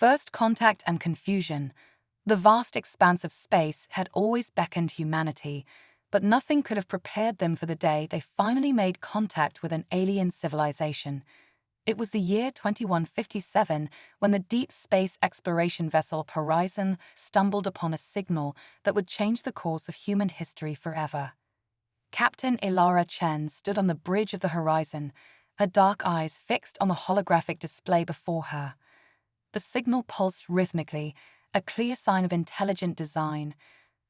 First contact and confusion. The vast expanse of space had always beckoned humanity, but nothing could have prepared them for the day they finally made contact with an alien civilization. It was the year 2157 when the deep space exploration vessel Horizon stumbled upon a signal that would change the course of human history forever. Captain Ilara Chen stood on the bridge of the Horizon, her dark eyes fixed on the holographic display before her. The signal pulsed rhythmically, a clear sign of intelligent design.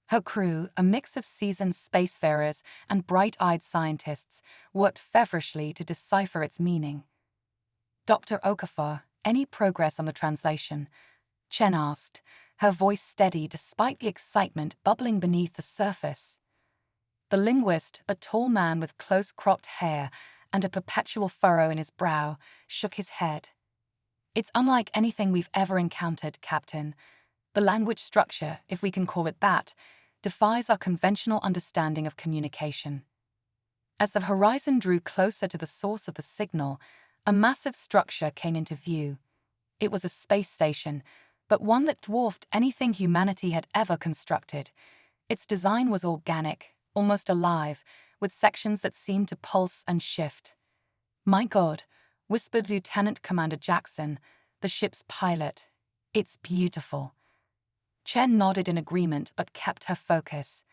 Her crew, a mix of seasoned spacefarers and bright-eyed scientists, worked feverishly to decipher its meaning. Dr. Okafor, any progress on the translation? Chen asked, her voice steady despite the excitement bubbling beneath the surface. The linguist, a tall man with close-cropped hair and a perpetual furrow in his brow, shook his head. It's unlike anything we've ever encountered, Captain. The language structure, if we can call it that, defies our conventional understanding of communication. As the Horizon drew closer to the source of the signal, a massive structure came into view. It was a space station, but one that dwarfed anything humanity had ever constructed. Its design was organic, almost alive, with sections that seemed to pulse and shift. "My God," whispered Lieutenant Commander Jackson, the ship's pilot. "It's beautiful." Chen nodded in agreement but kept her focus.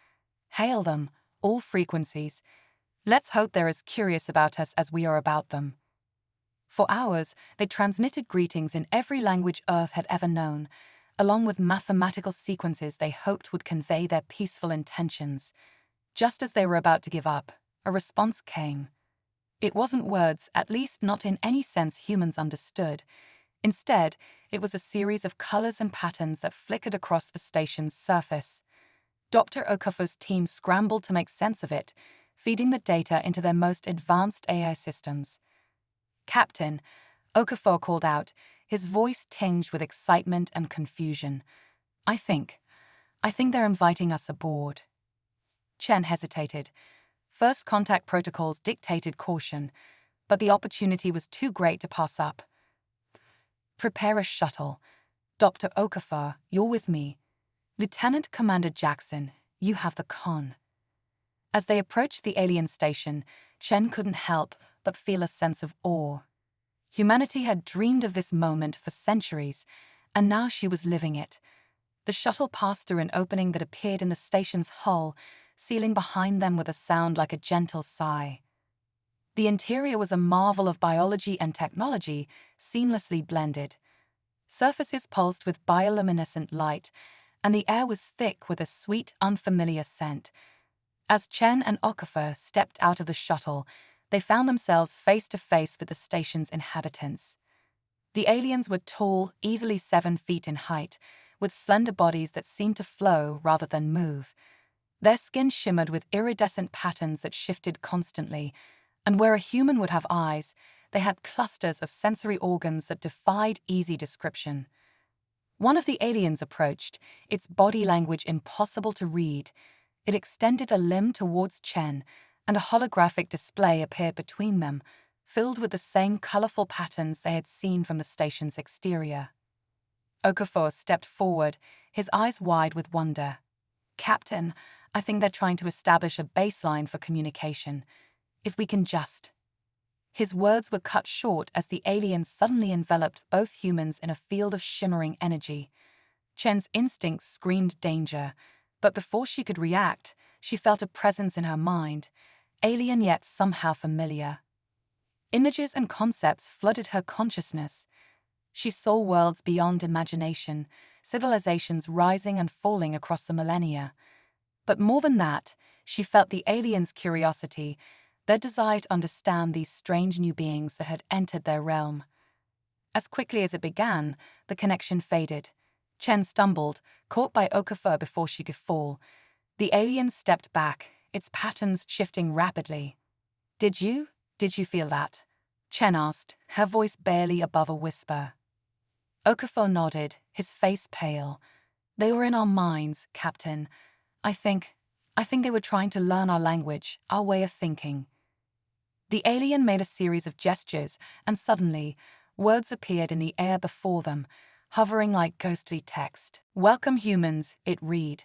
"Hail them, all frequencies. Let's hope they're as curious about us as we are about them." For hours, they transmitted greetings in every language Earth had ever known, along with mathematical sequences they hoped would convey their peaceful intentions. Just as they were about to give up, a response came. It wasn't words, at least not in any sense humans understood. Instead, it was a series of colors and patterns that flickered across the station's surface. Dr. Okafor's team scrambled to make sense of it, feeding the data into their most advanced AI systems. "Captain," Okafor called out, his voice tinged with excitement and confusion. I think they're inviting us aboard." Chen hesitated. First contact protocols dictated caution, but the opportunity was too great to pass up. "Prepare a shuttle. Dr. Okafor, you're with me. Lieutenant Commander Jackson, you have the con." As they approached the alien station, Chen couldn't help but feel a sense of awe. Humanity had dreamed of this moment for centuries, and now she was living it. The shuttle passed through an opening that appeared in the station's hull, sealing behind them with a sound like a gentle sigh. The interior was a marvel of biology and technology, seamlessly blended. Surfaces pulsed with bioluminescent light, and the air was thick with a sweet, unfamiliar scent. As Chen and Okafor stepped out of the shuttle, they found themselves face to face with the station's inhabitants. The aliens were tall, easily 7 feet in height, with slender bodies that seemed to flow rather than move. Their skin shimmered with iridescent patterns that shifted constantly, and where a human would have eyes, they had clusters of sensory organs that defied easy description. One of the aliens approached, its body language impossible to read. It extended a limb towards Chen, and a holographic display appeared between them, filled with the same colorful patterns they had seen from the station's exterior. Okafor stepped forward, his eyes wide with wonder. "Captain, I think they're trying to establish a baseline for communication. If we can just..." His words were cut short as the aliens suddenly enveloped both humans in a field of shimmering energy. Chen's instincts screamed danger, but before she could react, she felt a presence in her mind, alien yet somehow familiar. Images and concepts flooded her consciousness. She saw worlds beyond imagination, civilizations rising and falling across the millennia. But more than that, she felt the aliens' curiosity, their desire to understand these strange new beings that had entered their realm. As quickly as it began, the connection faded. Chen stumbled, caught by Okafor before she could fall. The alien stepped back, its patterns shifting rapidly. Did you feel that?" Chen asked, her voice barely above a whisper. Okafor nodded, his face pale. "They were in our minds, Captain. I think they were trying to learn our language, our way of thinking." The alien made a series of gestures, and suddenly, words appeared in the air before them, hovering like ghostly text. "Welcome humans," it read.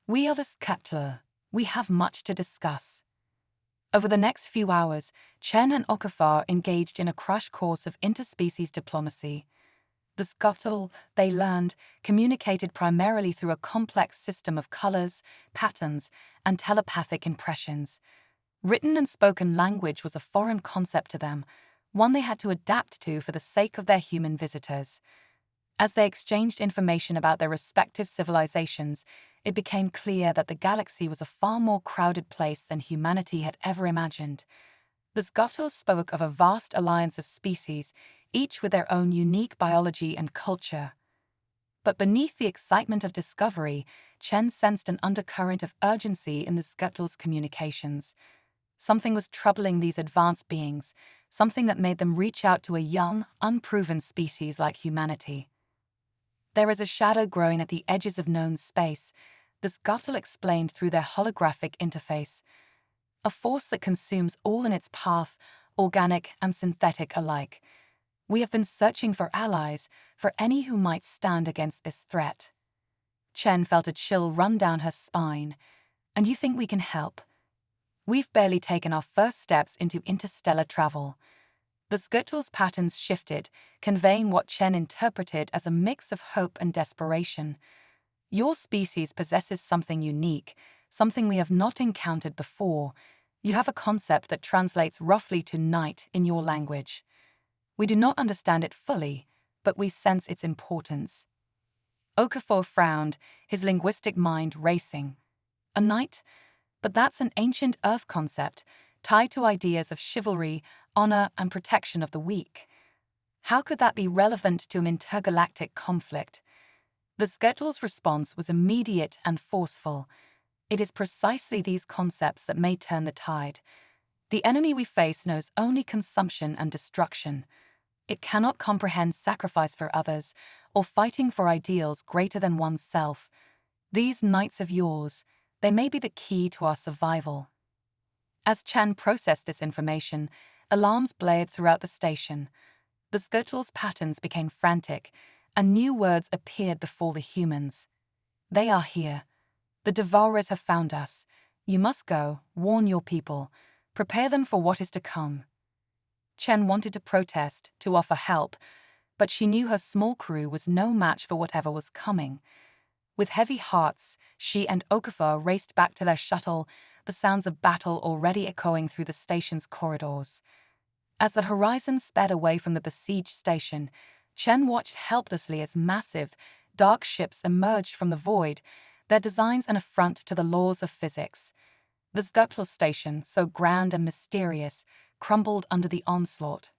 "We are the Scepter. We have much to discuss." Over the next few hours, Chen and Okafor engaged in a crash course of interspecies diplomacy. The Scuttle, they learned, communicated primarily through a complex system of colors, patterns, and telepathic impressions. Written and spoken language was a foreign concept to them, one they had to adapt to for the sake of their human visitors. As they exchanged information about their respective civilizations, it became clear that the galaxy was a far more crowded place than humanity had ever imagined. The Scuttle spoke of a vast alliance of species, each with their own unique biology and culture. But beneath the excitement of discovery, Chen sensed an undercurrent of urgency in the Scuttle's communications. Something was troubling these advanced beings, something that made them reach out to a young, unproven species like humanity. "There is a shadow growing at the edges of known space," the Scuttle explained through their holographic interface. "A force that consumes all in its path, organic and synthetic alike. We have been searching for allies, for any who might stand against this threat." Chen felt a chill run down her spine. "And you think we can help?" "We've barely taken our first steps into interstellar travel." The Scuttle's patterns shifted, conveying what Chen interpreted as a mix of hope and desperation. "Your species possesses something unique, something we have not encountered before. You have a concept that translates roughly to knight in your language. We do not understand it fully, but we sense its importance." Okafor frowned, his linguistic mind racing. "A knight? But that's an ancient Earth concept, tied to ideas of chivalry, honor, and protection of the weak. How could that be relevant to an intergalactic conflict?" The Scuttle's response was immediate and forceful. "It is precisely these concepts that may turn the tide. The enemy we face knows only consumption and destruction. It cannot comprehend sacrifice for others or fighting for ideals greater than oneself. These knights of yours, they may be the key to our survival." As Chen processed this information, alarms blared throughout the station. The Scuttle's patterns became frantic, and new words appeared before the humans. "They are here. The Devourers have found us. You must go, warn your people, prepare them for what is to come." Chen wanted to protest, to offer help, but she knew her small crew was no match for whatever was coming. With heavy hearts, she and Okafor raced back to their shuttle, the sounds of battle already echoing through the station's corridors. As the horizon sped away from the besieged station, Chen watched helplessly as massive, dark ships emerged from the void, their designs an affront to the laws of physics. The Scuttle station, so grand and mysterious, crumbled under the onslaught.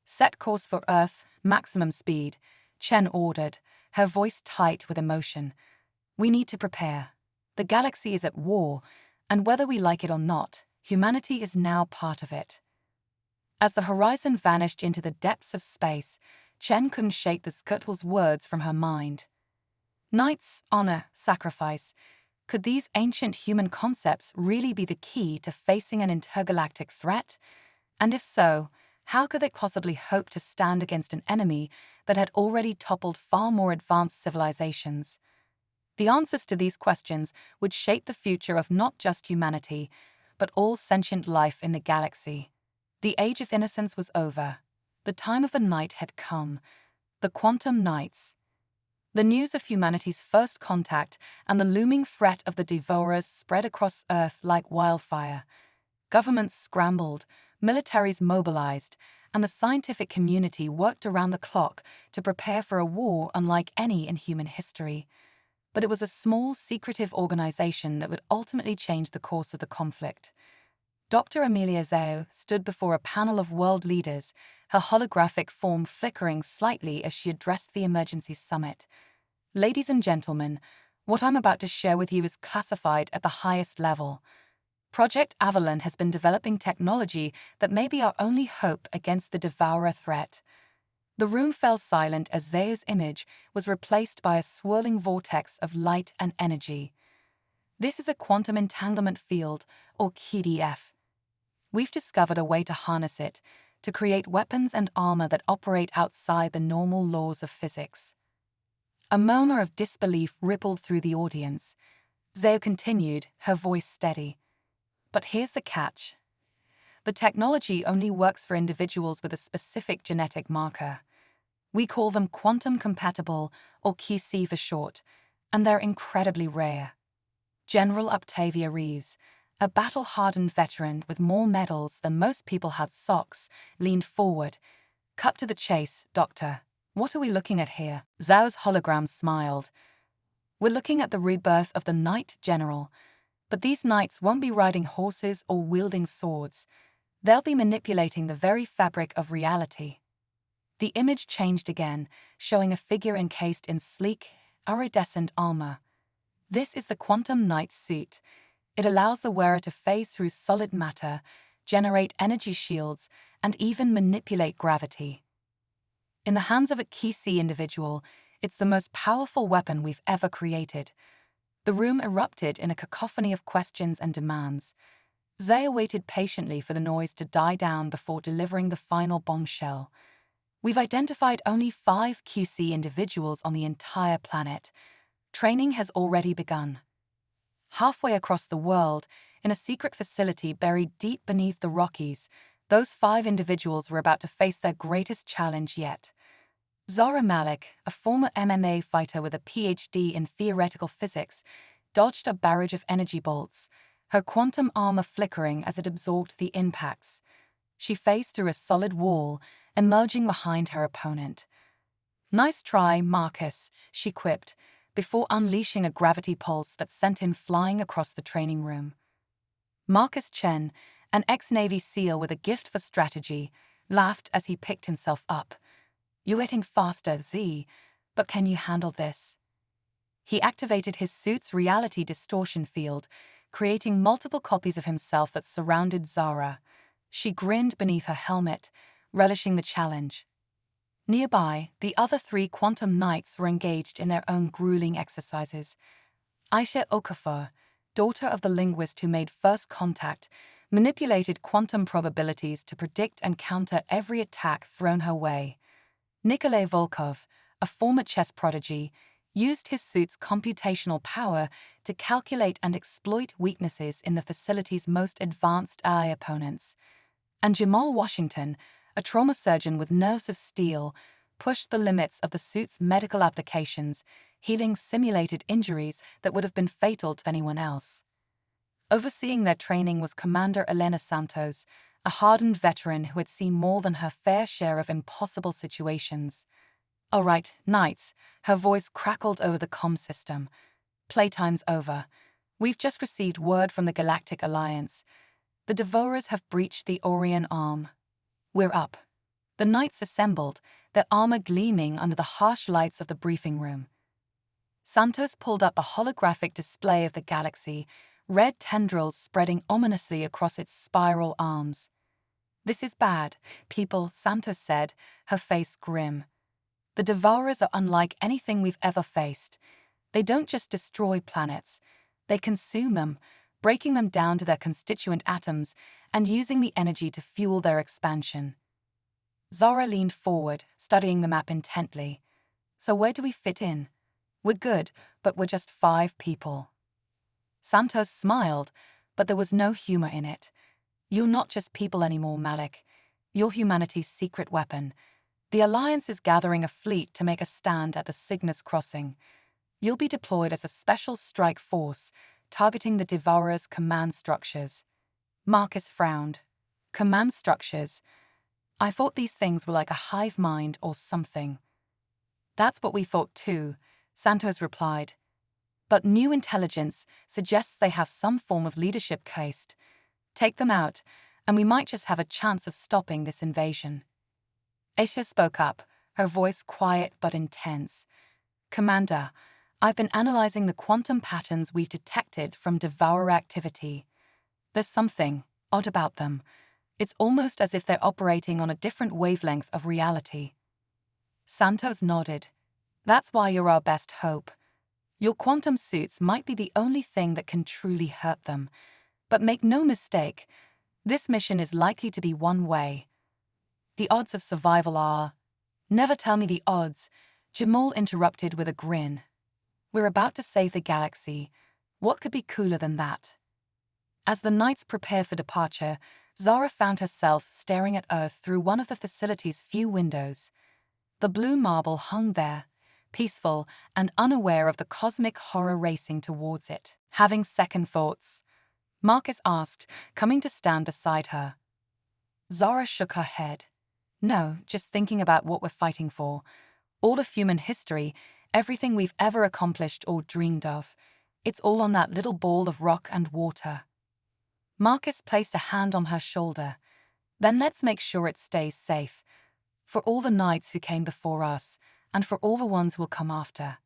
"Set course for Earth, maximum speed," Chen ordered, her voice tight with emotion. "We need to prepare. The galaxy is at war, and whether we like it or not, humanity is now part of it." As the horizon vanished into the depths of space, Chen couldn't shake the Scuttle's words from her mind. Knights, honor, sacrifice. Could these ancient human concepts really be the key to facing an intergalactic threat? And if so, how could they possibly hope to stand against an enemy that had already toppled far more advanced civilizations? The answers to these questions would shape the future of not just humanity, but all sentient life in the galaxy. The age of innocence was over. The time of the night had come. The quantum nights. The news of humanity's first contact and the looming threat of the Devourers spread across Earth like wildfire. Governments scrambled, militaries mobilized, and the scientific community worked around the clock to prepare for a war unlike any in human history. But it was a small, secretive organization that would ultimately change the course of the conflict. Dr. Amelia Zhao stood before a panel of world leaders, her holographic form flickering slightly as she addressed the emergency summit. "Ladies and gentlemen, what I'm about to share with you is classified at the highest level. Project Avalon has been developing technology that may be our only hope against the Devourer threat." The room fell silent as Zhao's image was replaced by a swirling vortex of light and energy. "This is a quantum entanglement field, or QDF. We've discovered a way to harness it, to create weapons and armor that operate outside the normal laws of physics. A murmur of disbelief rippled through the audience. Zao continued, her voice steady. But here's the catch. The technology only works for individuals with a specific genetic marker. We call them quantum-compatible, or QC for short, and they're incredibly rare. General Octavia Reeves, a battle-hardened veteran with more medals than most people had socks, leaned forward. Cut to the chase, Doctor. What are we looking at here? Zhao's hologram smiled. We're looking at the rebirth of the Knight General. But these knights won't be riding horses or wielding swords. They'll be manipulating the very fabric of reality. The image changed again, showing a figure encased in sleek, iridescent armor. This is the Quantum Knight suit. It allows the wearer to phase through solid matter, generate energy shields, and even manipulate gravity. In the hands of a Kisi individual, it's the most powerful weapon we've ever created. The room erupted in a cacophony of questions and demands. Zaya waited patiently for the noise to die down before delivering the final bombshell. We've identified only 5 QC individuals on the entire planet. Training has already begun. Halfway across the world, in a secret facility buried deep beneath the Rockies, those 5 individuals were about to face their greatest challenge yet. Zara Malik, a former MMA fighter with a PhD in theoretical physics, dodged a barrage of energy bolts, her quantum armor flickering as it absorbed the impacts. She phased through a solid wall, emerging behind her opponent. "Nice try, Marcus," she quipped, before unleashing a gravity pulse that sent him flying across the training room. Marcus Chen, an ex-Navy SEAL with a gift for strategy, laughed as he picked himself up. "You're getting faster, Z, but can you handle this?" He activated his suit's reality distortion field, creating multiple copies of himself that surrounded Zara. She grinned beneath her helmet, relishing the challenge. Nearby, the other 3 quantum knights were engaged in their own grueling exercises. Aisha Okafor, daughter of the linguist who made first contact, manipulated quantum probabilities to predict and counter every attack thrown her way. Nikolay Volkov, a former chess prodigy, used his suit's computational power to calculate and exploit weaknesses in the facility's most advanced AI opponents. And Jamal Washington, a trauma surgeon with nerves of steel, pushed the limits of the suit's medical applications, healing simulated injuries that would have been fatal to anyone else. Overseeing their training was Commander Elena Santos, a hardened veteran who had seen more than her fair share of impossible situations. "All right, knights," her voice crackled over the comm system. "Playtime's over. We've just received word from the Galactic Alliance. The Devourers have breached the Orion Arm. We're up." The knights assembled, their armor gleaming under the harsh lights of the briefing room. Santos pulled up a holographic display of the galaxy, red tendrils spreading ominously across its spiral arms. "This is bad, people," Santos said, her face grim. "The Devourers are unlike anything we've ever faced. They don't just destroy planets, they consume them, breaking them down to their constituent atoms and using the energy to fuel their expansion." Zara leaned forward, studying the map intently. "So where do we fit in? We're good, but we're just 5 people." Santos smiled, but there was no humor in it. "You're not just people anymore, Malik. You're humanity's secret weapon. The Alliance is gathering a fleet to make a stand at the Cygnus Crossing. You'll be deployed as a special strike force, targeting the Devourer's command structures." Marcus frowned. "Command structures? I thought these things were like a hive mind or something." "That's what we thought too," Santos replied. "But new intelligence suggests they have some form of leadership caste. Take them out, and we might just have a chance of stopping this invasion." Aisha spoke up, her voice quiet but intense. "Commander, I've been analyzing the quantum patterns we've detected from Devourer activity. There's something odd about them. It's almost as if they're operating on a different wavelength of reality." Santos nodded. "That's why you're our best hope. Your quantum suits might be the only thing that can truly hurt them. But make no mistake, this mission is likely to be one way. The odds of survival are—" "Never tell me the odds. Jamal interrupted with a grin. We're about to save the galaxy. What could be cooler than that? As the knights prepare for departure, Zara found herself staring at Earth through one of the facility's few windows. The blue marble hung there, peaceful and unaware of the cosmic horror racing towards it. Having second thoughts, Marcus asked, coming to stand beside her. Zara shook her head. No, just thinking about what we're fighting for. All of human history, everything we've ever accomplished or dreamed of. It's all on that little ball of rock and water. Marcus placed a hand on her shoulder. Then let's make sure it stays safe. For all the knights who came before us, and for all the ones who will come after.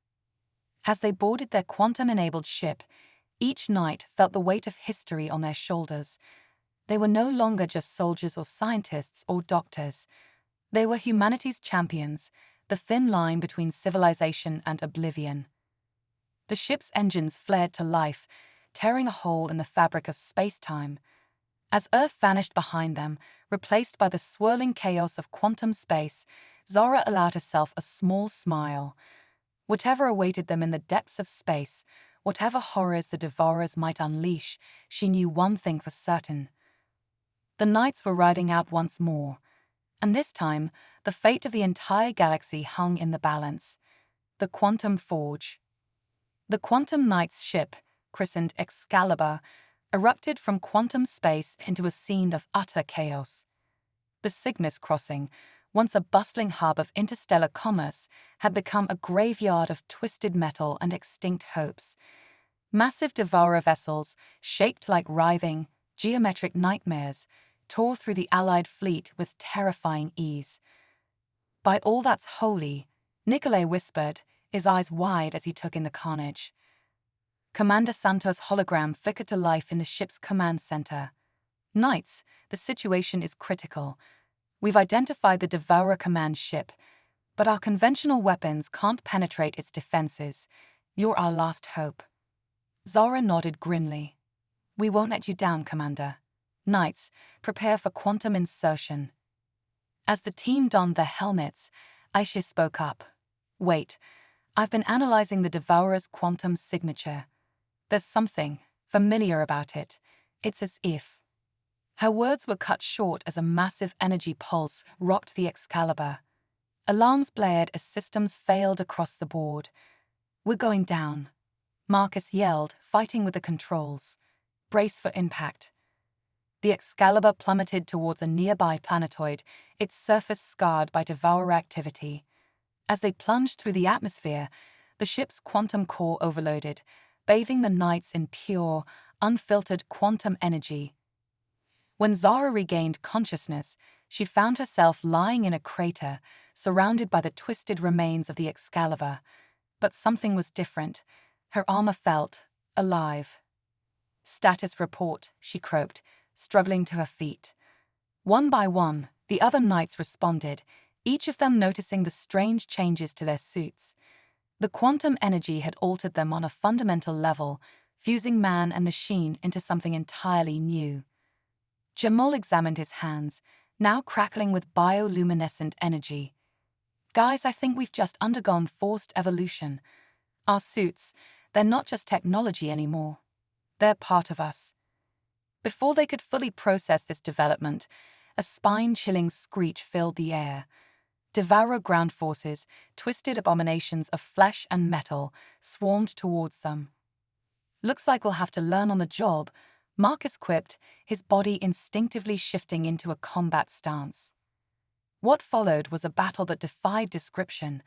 As they boarded their quantum-enabled ship, each knight felt the weight of history on their shoulders. They were no longer just soldiers or scientists or doctors. They were humanity's champions, the thin line between civilization and oblivion. The ship's engines flared to life, tearing a hole in the fabric of space-time. As Earth vanished behind them, replaced by the swirling chaos of quantum space, Zara allowed herself a small smile. Whatever awaited them in the depths of space, whatever horrors the Devourers might unleash, she knew one thing for certain. The knights were riding out once more, and this time, the fate of the entire galaxy hung in the balance. The Quantum Forge. The Quantum Knight's ship, christened Excalibur, erupted from quantum space into a scene of utter chaos. The Cygnus Crossing, once a bustling hub of interstellar commerce, had become a graveyard of twisted metal and extinct hopes. Massive Devourer vessels, shaped like writhing, geometric nightmares, tore through the Allied fleet with terrifying ease. By all that's holy, Nikolay whispered, his eyes wide as he took in the carnage. Commander Santos' hologram flickered to life in the ship's command center. Knights, the situation is critical. We've identified the Devourer command ship, but our conventional weapons can't penetrate its defenses. You're our last hope. Zara nodded grimly. We won't let you down, Commander. Knights, prepare for quantum insertion. As the team donned their helmets, Aisha spoke up. Wait, I've been analyzing the Devourer's quantum signature. There's something familiar about it. It's as if. Her words were cut short as a massive energy pulse rocked the Excalibur. Alarms blared as systems failed across the board. We're going down. Marcus yelled, fighting with the controls. Brace for impact. The Excalibur plummeted towards a nearby planetoid, its surface scarred by Devourer activity. As they plunged through the atmosphere, the ship's quantum core overloaded, bathing the knights in pure, unfiltered quantum energy. When Zara regained consciousness, she found herself lying in a crater, surrounded by the twisted remains of the Excalibur. But something was different. Her armor felt alive. Status report, she croaked, struggling to her feet. One by one, the other knights responded, each of them noticing the strange changes to their suits. The quantum energy had altered them on a fundamental level, fusing man and machine into something entirely new. Jamal examined his hands, now crackling with bioluminescent energy. Guys, I think we've just undergone forced evolution. Our suits, they're not just technology anymore. They're part of us. Before they could fully process this development, a spine-chilling screech filled the air. Devourer ground forces, twisted abominations of flesh and metal, swarmed towards them. Looks like we'll have to learn on the job, Marcus quipped, his body instinctively shifting into a combat stance. What followed was a battle that defied description.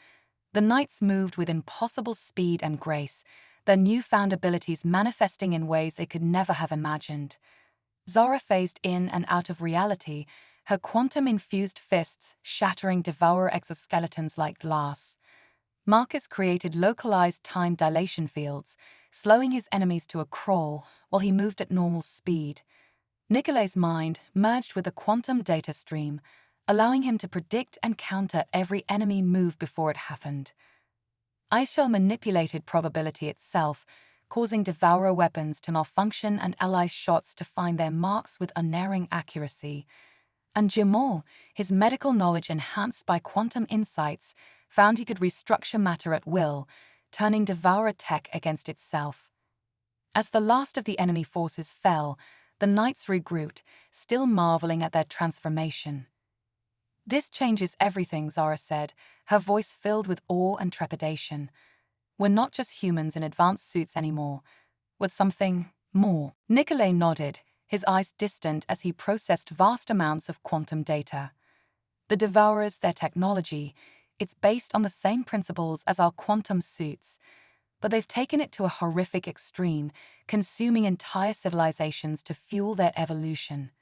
The knights moved with impossible speed and grace, their newfound abilities manifesting in ways they could never have imagined. Zara phased in and out of reality, her quantum-infused fists shattering Devourer exoskeletons like glass. Marcus created localized time dilation fields, slowing his enemies to a crawl while he moved at normal speed. Nicolay's mind merged with a quantum data stream, allowing him to predict and counter every enemy move before it happened. Aisha manipulated probability itself, causing Devourer weapons to malfunction and allies' shots to find their marks with unerring accuracy. And Jamal, his medical knowledge enhanced by quantum insights, found he could restructure matter at will, turning Devourer tech against itself. As the last of the enemy forces fell, the Knights regrouped, still marveling at their transformation. "This changes everything," Zara said, her voice filled with awe and trepidation. "We're not just humans in advanced suits anymore. We're something more." Nikolay nodded, his eyes distant as he processed vast amounts of quantum data. The Devourers, their technology, it's based on the same principles as our quantum suits, but they've taken it to a horrific extreme, consuming entire civilizations to fuel their evolution.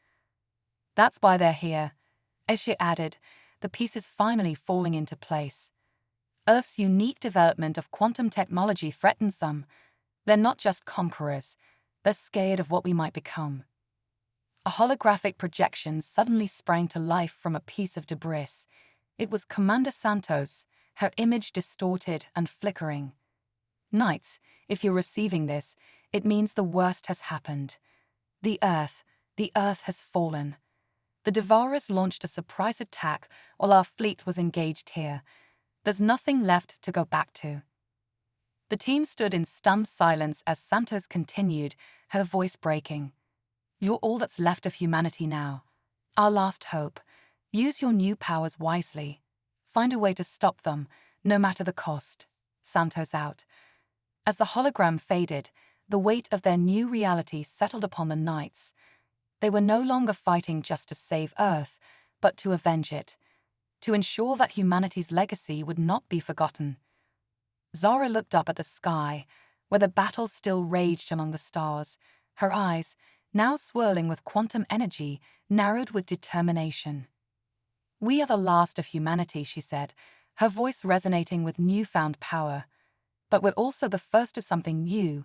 "That's why they're here," Eshe added, the pieces finally falling into place. "Earth's unique development of quantum technology threatens them. They're not just conquerors, they're scared of what we might become." A holographic projection suddenly sprang to life from a piece of debris. It was Commander Santos, her image distorted and flickering. "Knights, if you're receiving this, it means the worst has happened. The Earth has fallen. The Devourers launched a surprise attack while our fleet was engaged here. There's nothing left to go back to." The team stood in stunned silence as Santos continued, her voice breaking. "You're all that's left of humanity now. Our last hope. Use your new powers wisely. Find a way to stop them, no matter the cost." Santos out. As the hologram faded, the weight of their new reality settled upon the Knights. They were no longer fighting just to save Earth, but to avenge it, to ensure that humanity's legacy would not be forgotten. Zara looked up at the sky, where the battle still raged among the stars, her eyes, now swirling with quantum energy, narrowed with determination. "We are the last of humanity," she said, her voice resonating with newfound power. "But we're also the first of something new.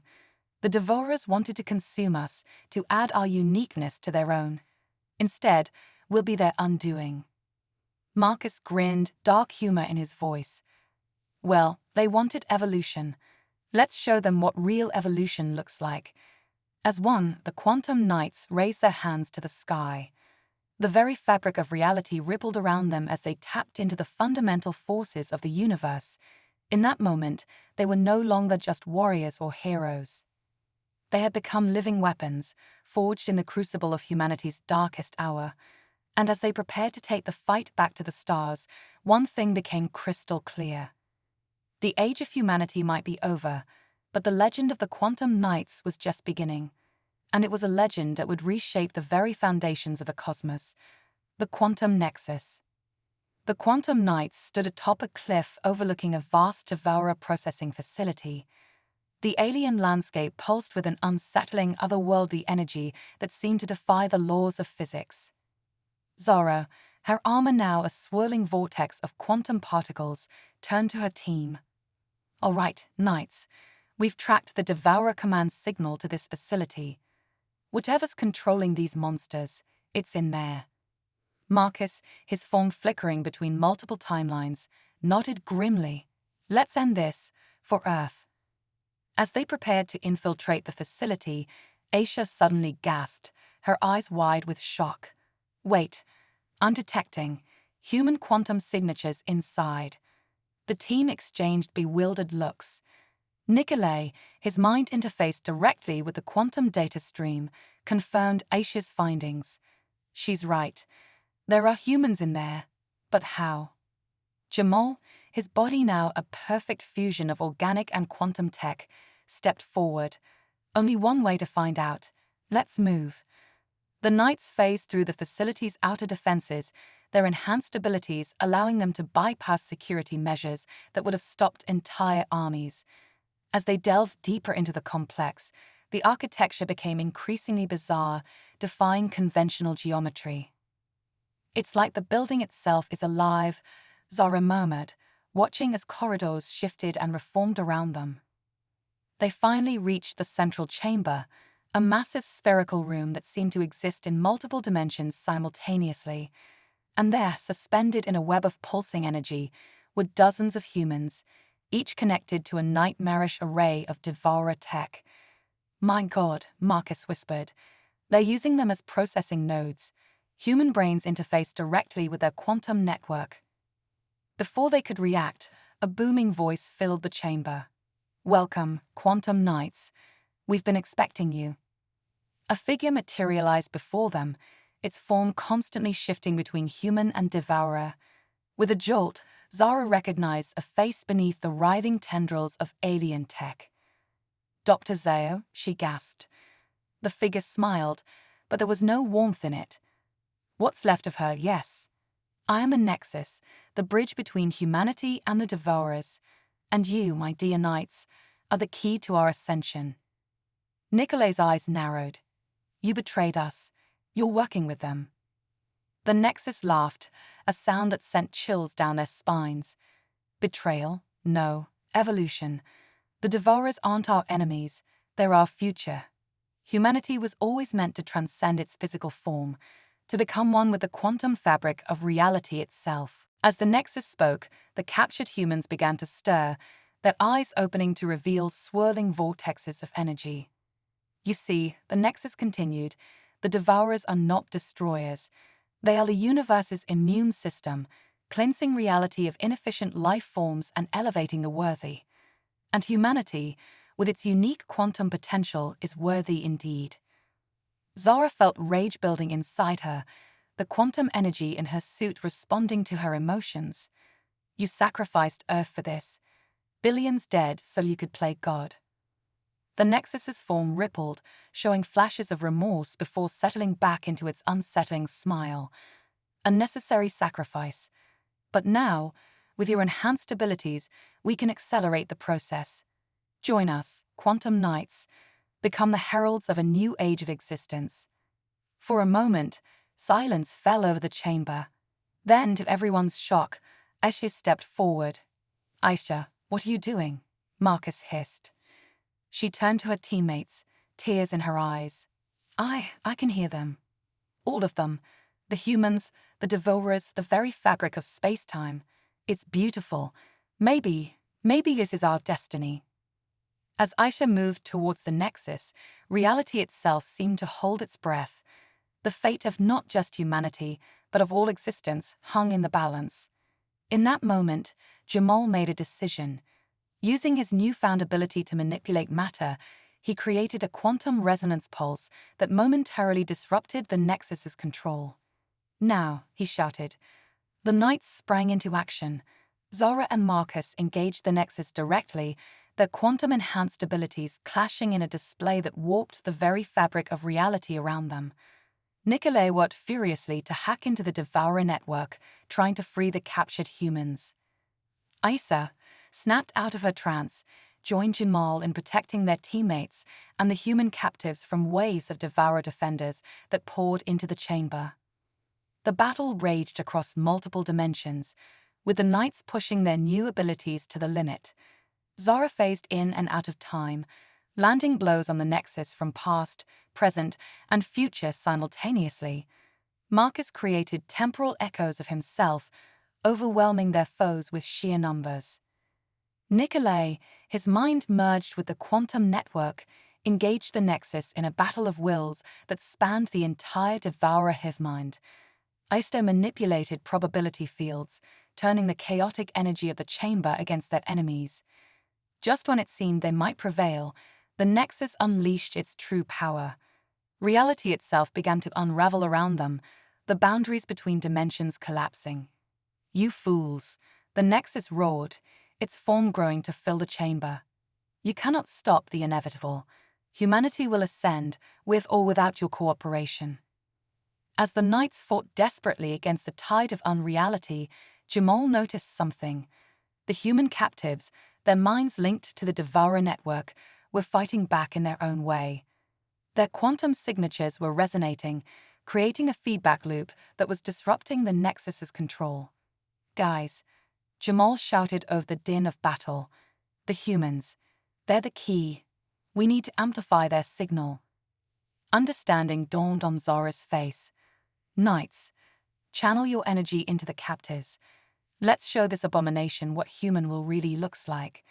The Devourers wanted to consume us, to add our uniqueness to their own. Instead, we'll be their undoing." Marcus grinned, dark humor in his voice. "Well, they wanted evolution. Let's show them what real evolution looks like." As one, the Quantum Knights raised their hands to the sky. The very fabric of reality rippled around them as they tapped into the fundamental forces of the universe. In that moment, they were no longer just warriors or heroes. They had become living weapons, forged in the crucible of humanity's darkest hour. And as they prepared to take the fight back to the stars, one thing became crystal clear. The age of humanity might be over, but the legend of the Quantum Knights was just beginning. And it was a legend that would reshape the very foundations of the cosmos, the Quantum Nexus. The Quantum Knights stood atop a cliff overlooking a vast Devourer processing facility. The alien landscape pulsed with an unsettling, otherworldly energy that seemed to defy the laws of physics. Zara, her armor now a swirling vortex of quantum particles, turned to her team. "All right, Knights, we've tracked the Devourer command signal to this facility. Whatever's controlling these monsters, it's in there." Marcus, his form flickering between multiple timelines, nodded grimly. "Let's end this, for Earth." As they prepared to infiltrate the facility, Aisha suddenly gasped, her eyes wide with shock. "Wait, I'm detecting human quantum signatures inside." The team exchanged bewildered looks. Nikolay, his mind interfaced directly with the quantum data stream, confirmed Aisha's findings. "She's right. There are humans in there. But how?" Jamal, his body now a perfect fusion of organic and quantum tech, stepped forward. "Only one way to find out. Let's move." The Knights phased through the facility's outer defenses, their enhanced abilities allowing them to bypass security measures that would have stopped entire armies. As they delved deeper into the complex, the architecture became increasingly bizarre, defying conventional geometry. "It's like the building itself is alive," Zara murmured, watching as corridors shifted and reformed around them. They finally reached the central chamber, a massive spherical room that seemed to exist in multiple dimensions simultaneously. And there, suspended in a web of pulsing energy, were dozens of humans, each connected to a nightmarish array of Devourer tech. "My God," Marcus whispered. "They're using them as processing nodes. Human brains interface directly with their quantum network." Before they could react, a booming voice filled the chamber. "Welcome, Quantum Knights. We've been expecting you." A figure materialized before them, its form constantly shifting between human and devourer. With a jolt, Zara recognized a face beneath the writhing tendrils of alien tech. "Dr. Zao," she gasped. The figure smiled, but there was no warmth in it. "What's left of her, yes. I am the nexus, the bridge between humanity and the devourers, and you, my dear knights, are the key to our ascension." Nicolet's eyes narrowed. "You betrayed us. You're working with them." The nexus laughed, a sound that sent chills down their spines. "Betrayal? No. Evolution. The devourers aren't our enemies, they're our future. Humanity was always meant to transcend its physical form, to become one with the quantum fabric of reality itself." As the Nexus spoke, the captured humans began to stir, their eyes opening to reveal swirling vortexes of energy. "You see," the Nexus continued, "the Devourers are not destroyers. They are the universe's immune system, cleansing reality of inefficient life forms and elevating the worthy. And humanity, with its unique quantum potential, is worthy indeed." Zara felt rage building inside her, the quantum energy in her suit responding to her emotions. "You sacrificed Earth for this. Billions dead so you could play God." The Nexus's form rippled, showing flashes of remorse before settling back into its unsettling smile. "A necessary sacrifice. But now, with your enhanced abilities, we can accelerate the process. Join us, Quantum Knights. Become the heralds of a new age of existence." For a moment, silence fell over the chamber. Then, to everyone's shock, Aisha stepped forward. "Aisha, what are you doing?" Marcus hissed. She turned to her teammates, tears in her eyes. I can hear them. All of them. The humans, the devourers, the very fabric of space-time. It's beautiful. Maybe this is our destiny." As Aisha moved towards the Nexus, reality itself seemed to hold its breath. The fate of not just humanity, but of all existence, hung in the balance. In that moment, Jamal made a decision. Using his newfound ability to manipulate matter, he created a quantum resonance pulse that momentarily disrupted the Nexus's control. "Now," he shouted. The knights sprang into action. Zara and Marcus engaged the Nexus directly, their quantum-enhanced abilities clashing in a display that warped the very fabric of reality around them. Nicolet worked furiously to hack into the Devourer network, trying to free the captured humans. Aisha, snapped out of her trance, joined Jamal in protecting their teammates and the human captives from waves of Devourer defenders that poured into the chamber. The battle raged across multiple dimensions, with the knights pushing their new abilities to the limit. Zara phased in and out of time, landing blows on the Nexus from past, present, and future simultaneously. Marcus created temporal echoes of himself, overwhelming their foes with sheer numbers. Nicolet, his mind merged with the quantum network, engaged the Nexus in a battle of wills that spanned the entire Devourer hive mind. Aisha manipulated probability fields, turning the chaotic energy of the chamber against their enemies. Just when it seemed they might prevail, the Nexus unleashed its true power. Reality itself began to unravel around them, the boundaries between dimensions collapsing. "You fools," the Nexus roared, its form growing to fill the chamber. "You cannot stop the inevitable. Humanity will ascend, with or without your cooperation." As the knights fought desperately against the tide of unreality, Jamal noticed something. The human captives, their minds linked to the Devourer network, were fighting back in their own way. Their quantum signatures were resonating, creating a feedback loop that was disrupting the Nexus's control. "Guys," Jamal shouted over the din of battle, "the humans, they're the key. We need to amplify their signal." Understanding dawned on Zara's face. "Knights, channel your energy into the captives. Let's show this abomination what human will really looks like."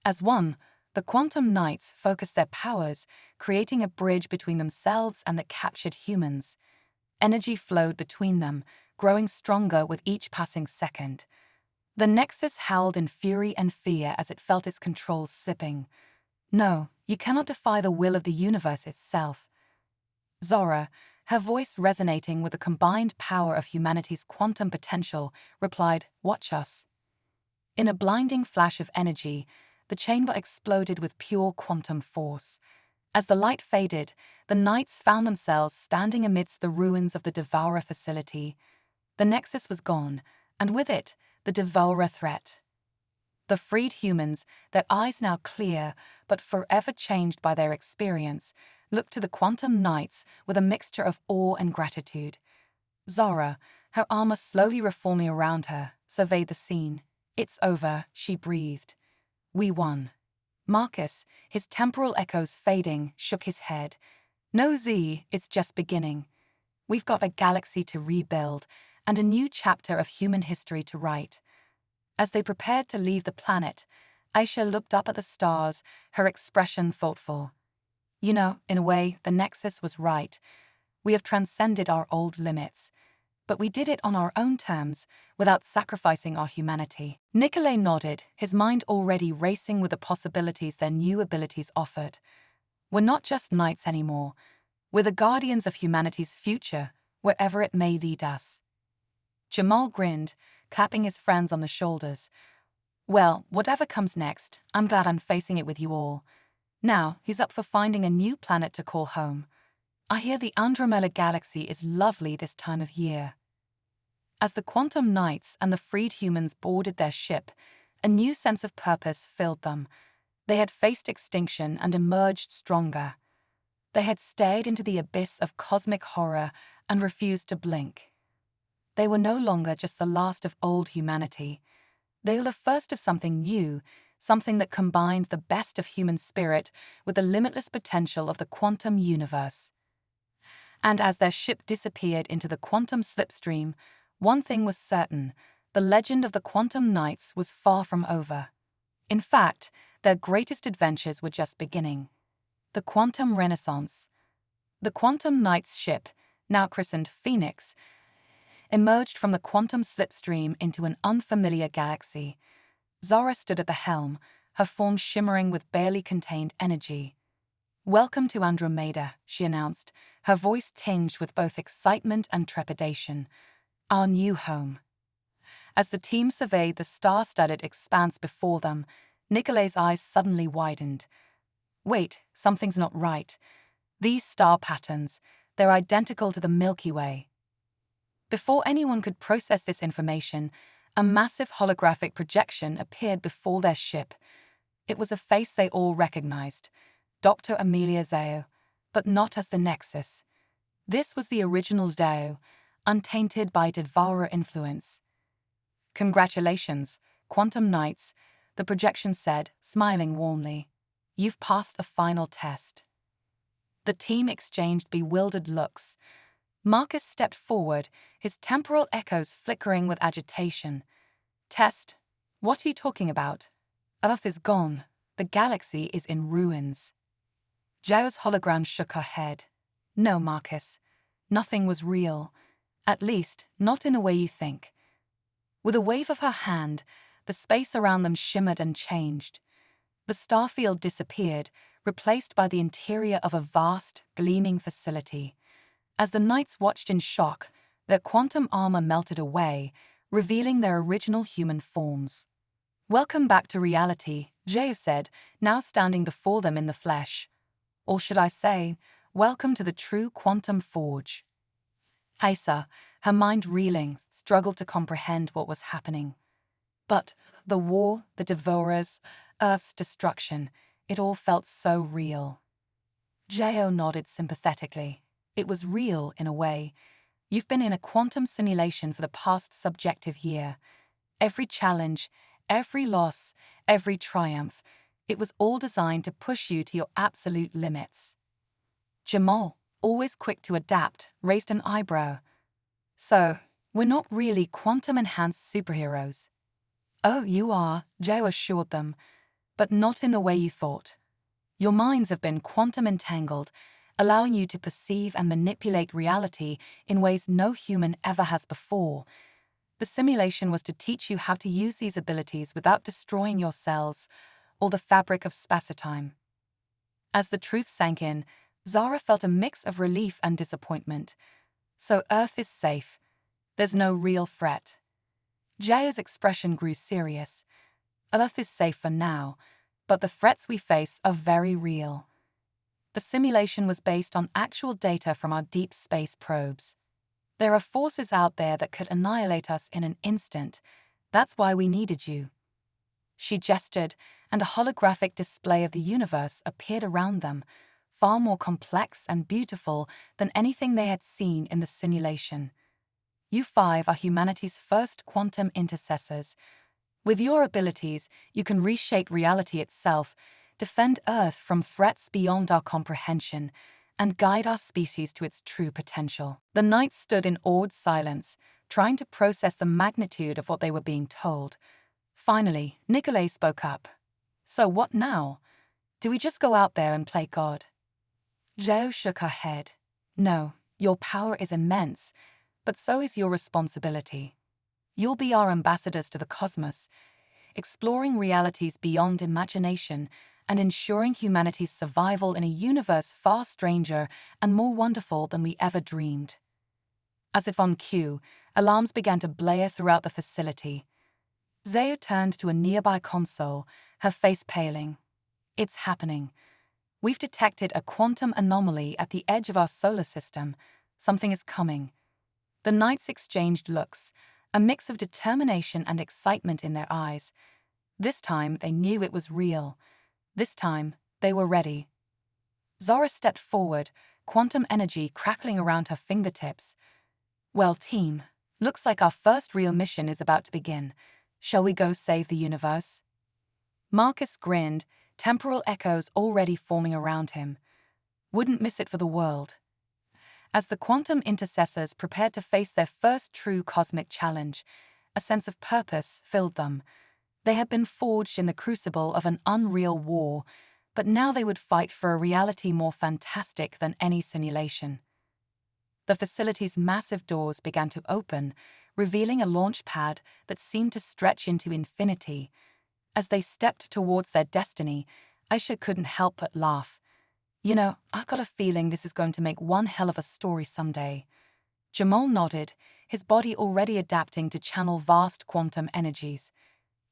As one, the Quantum Knights focused their powers, creating a bridge between themselves and the captured humans. Energy flowed between them, growing stronger with each passing second. The Nexus howled in fury and fear as it felt its controls slipping. No, you cannot defy the will of the universe itself. Zora, her voice resonating with the combined power of humanity's quantum potential, replied, "Watch us." In a blinding flash of energy, the chamber exploded with pure quantum force. As the light faded, the knights found themselves standing amidst the ruins of the Devourer facility. The Nexus was gone, and with it, the Devourer threat. The freed humans, their eyes now clear but forever changed by their experience, looked to the Quantum Knights with a mixture of awe and gratitude. Zara, her armor slowly reforming around her, surveyed the scene. "It's over," she breathed. "We won." Marcus, his temporal echoes fading, shook his head. "No, Z, it's just beginning. We've got a galaxy to rebuild and a new chapter of human history to write." As they prepared to leave the planet, Aisha looked up at the stars, her expression thoughtful. "You know, in a way, the Nexus was right. We have transcended our old limits. But we did it on our own terms, without sacrificing our humanity." Nikolay nodded, his mind already racing with the possibilities their new abilities offered. "We're not just knights anymore. We're the guardians of humanity's future, wherever it may lead us." Jamal grinned, clapping his friends on the shoulders. "Well, whatever comes next, I'm glad I'm facing it with you all. Now, who's up for finding a new planet to call home? I hear the Andromeda Galaxy is lovely this time of year." As the Quantum Knights and the freed humans boarded their ship, a new sense of purpose filled them. They had faced extinction and emerged stronger. They had stared into the abyss of cosmic horror and refused to blink. They were no longer just the last of old humanity. They were the first of something new, something that combined the best of human spirit with the limitless potential of the quantum universe. And as their ship disappeared into the quantum slipstream, one thing was certain: the legend of the Quantum Knights was far from over. In fact, their greatest adventures were just beginning. The Quantum Renaissance. The Quantum Knights ship, now christened Phoenix, emerged from the quantum slipstream into an unfamiliar galaxy. Zara stood at the helm, her form shimmering with barely contained energy. "Welcome to Andromeda," she announced, her voice tinged with both excitement and trepidation. "Our new home." As the team surveyed the star-studded expanse before them, Nicolay's eyes suddenly widened. "Wait, something's not right. These star patterns, they're identical to the Milky Way." Before anyone could process this information, a massive holographic projection appeared before their ship. It was a face they all recognized: Dr. Amelia Zhao, but not as the Nexus. This was the original Zhao, untainted by Devourer influence. "Congratulations, Quantum Knights," the projection said, smiling warmly. "You've passed the final test." The team exchanged bewildered looks. Marcus stepped forward, his temporal echoes flickering with agitation. "Test? What are you talking about? Earth is gone. The galaxy is in ruins." Zhao's hologram shook her head. "No, Marcus. Nothing was real. At least, not in the way you think." With a wave of her hand, the space around them shimmered and changed. The starfield disappeared, replaced by the interior of a vast, gleaming facility. As the knights watched in shock, their quantum armor melted away, revealing their original human forms. "Welcome back to reality," Zhao said, now standing before them in the flesh. "Or should I say, welcome to the true quantum forge." Aisa, her mind reeling, struggled to comprehend what was happening. But the war, the Devourers, Earth's destruction, it all felt so real. Zhao nodded sympathetically. "It was real, in a way. You've been in a quantum simulation for the past subjective year. Every challenge, every loss, every triumph, it was all designed to push you to your absolute limits." Jamal, always quick to adapt, raised an eyebrow. "So, we're not really quantum-enhanced superheroes." "Oh, you are," Zhao assured them, "but not in the way you thought. Your minds have been quantum-entangled, allowing you to perceive and manipulate reality in ways no human ever has before. The simulation was to teach you how to use these abilities without destroying your cells or the fabric of spacetime. As the truth sank in, Zara felt a mix of relief and disappointment. So Earth is safe. There's no real threat. Jao's expression grew serious. Earth is safe for now, but the threats we face are very real. The simulation was based on actual data from our deep space probes. There are forces out there that could annihilate us in an instant. That's why we needed you. She gestured, and a holographic display of the universe appeared around them, far more complex and beautiful than anything they had seen in the simulation. You five are humanity's first quantum intercessors. With your abilities, you can reshape reality itself, defend Earth from threats beyond our comprehension, and guide our species to its true potential. The knights stood in awed silence, trying to process the magnitude of what they were being told. Finally, Nicolay spoke up. So what now? Do we just go out there and play God? Zhao shook her head. No, your power is immense, but so is your responsibility. You'll be our ambassadors to the cosmos, exploring realities beyond imagination and ensuring humanity's survival in a universe far stranger and more wonderful than we ever dreamed. As if on cue, alarms began to blare throughout the facility. Zaya turned to a nearby console, her face paling. It's happening. We've detected a quantum anomaly at the edge of our solar system. Something is coming. The knights exchanged looks, a mix of determination and excitement in their eyes. This time they knew it was real. This time they were ready. Zara stepped forward, quantum energy crackling around her fingertips. Well, team, looks like our first real mission is about to begin. Shall we go save the universe? Marcus grinned, temporal echoes already forming around him. Wouldn't miss it for the world. As the quantum intercessors prepared to face their first true cosmic challenge, a sense of purpose filled them. They had been forged in the crucible of an unreal war, but now they would fight for a reality more fantastic than any simulation. The facility's massive doors began to open, revealing a launch pad that seemed to stretch into infinity. As they stepped towards their destiny, Aisha couldn't help but laugh. You know, I got a feeling this is going to make one hell of a story someday. Jamal nodded, his body already adapting to channel vast quantum energies.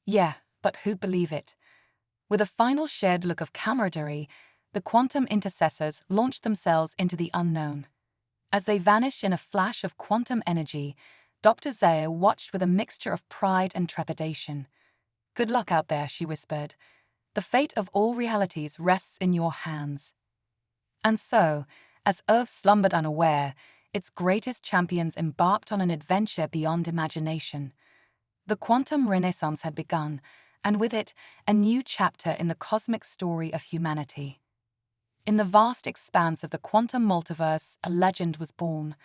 Yeah, but who'd believe it? With a final shared look of camaraderie, the quantum intercessors launched themselves into the unknown. As they vanished in a flash of quantum energy, Dr. Zaya watched with a mixture of pride and trepidation. Good luck out there, she whispered. The fate of all realities rests in your hands. And so, as Earth slumbered unaware, its greatest champions embarked on an adventure beyond imagination. The quantum renaissance had begun, and with it, a new chapter in the cosmic story of humanity. In the vast expanse of the quantum multiverse, a legend was born.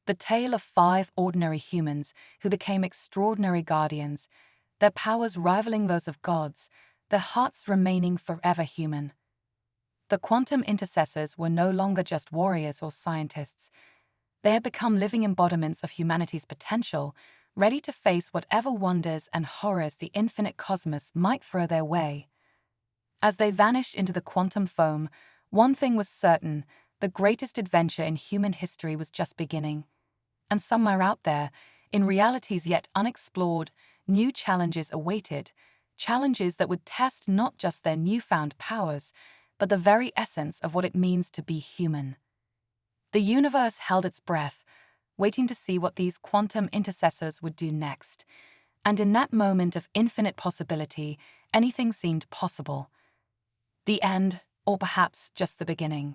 The tale of 5 ordinary humans who became extraordinary guardians, their powers rivaling those of gods, their hearts remaining forever human. The quantum intercessors were no longer just warriors or scientists. They had become living embodiments of humanity's potential, ready to face whatever wonders and horrors the infinite cosmos might throw their way. As they vanished into the quantum foam, one thing was certain: the greatest adventure in human history was just beginning. And somewhere out there, in realities yet unexplored, new challenges awaited, challenges that would test not just their newfound powers, but the very essence of what it means to be human. The universe held its breath, waiting to see what these quantum intercessors would do next. And in that moment of infinite possibility, anything seemed possible. The end, or perhaps just the beginning.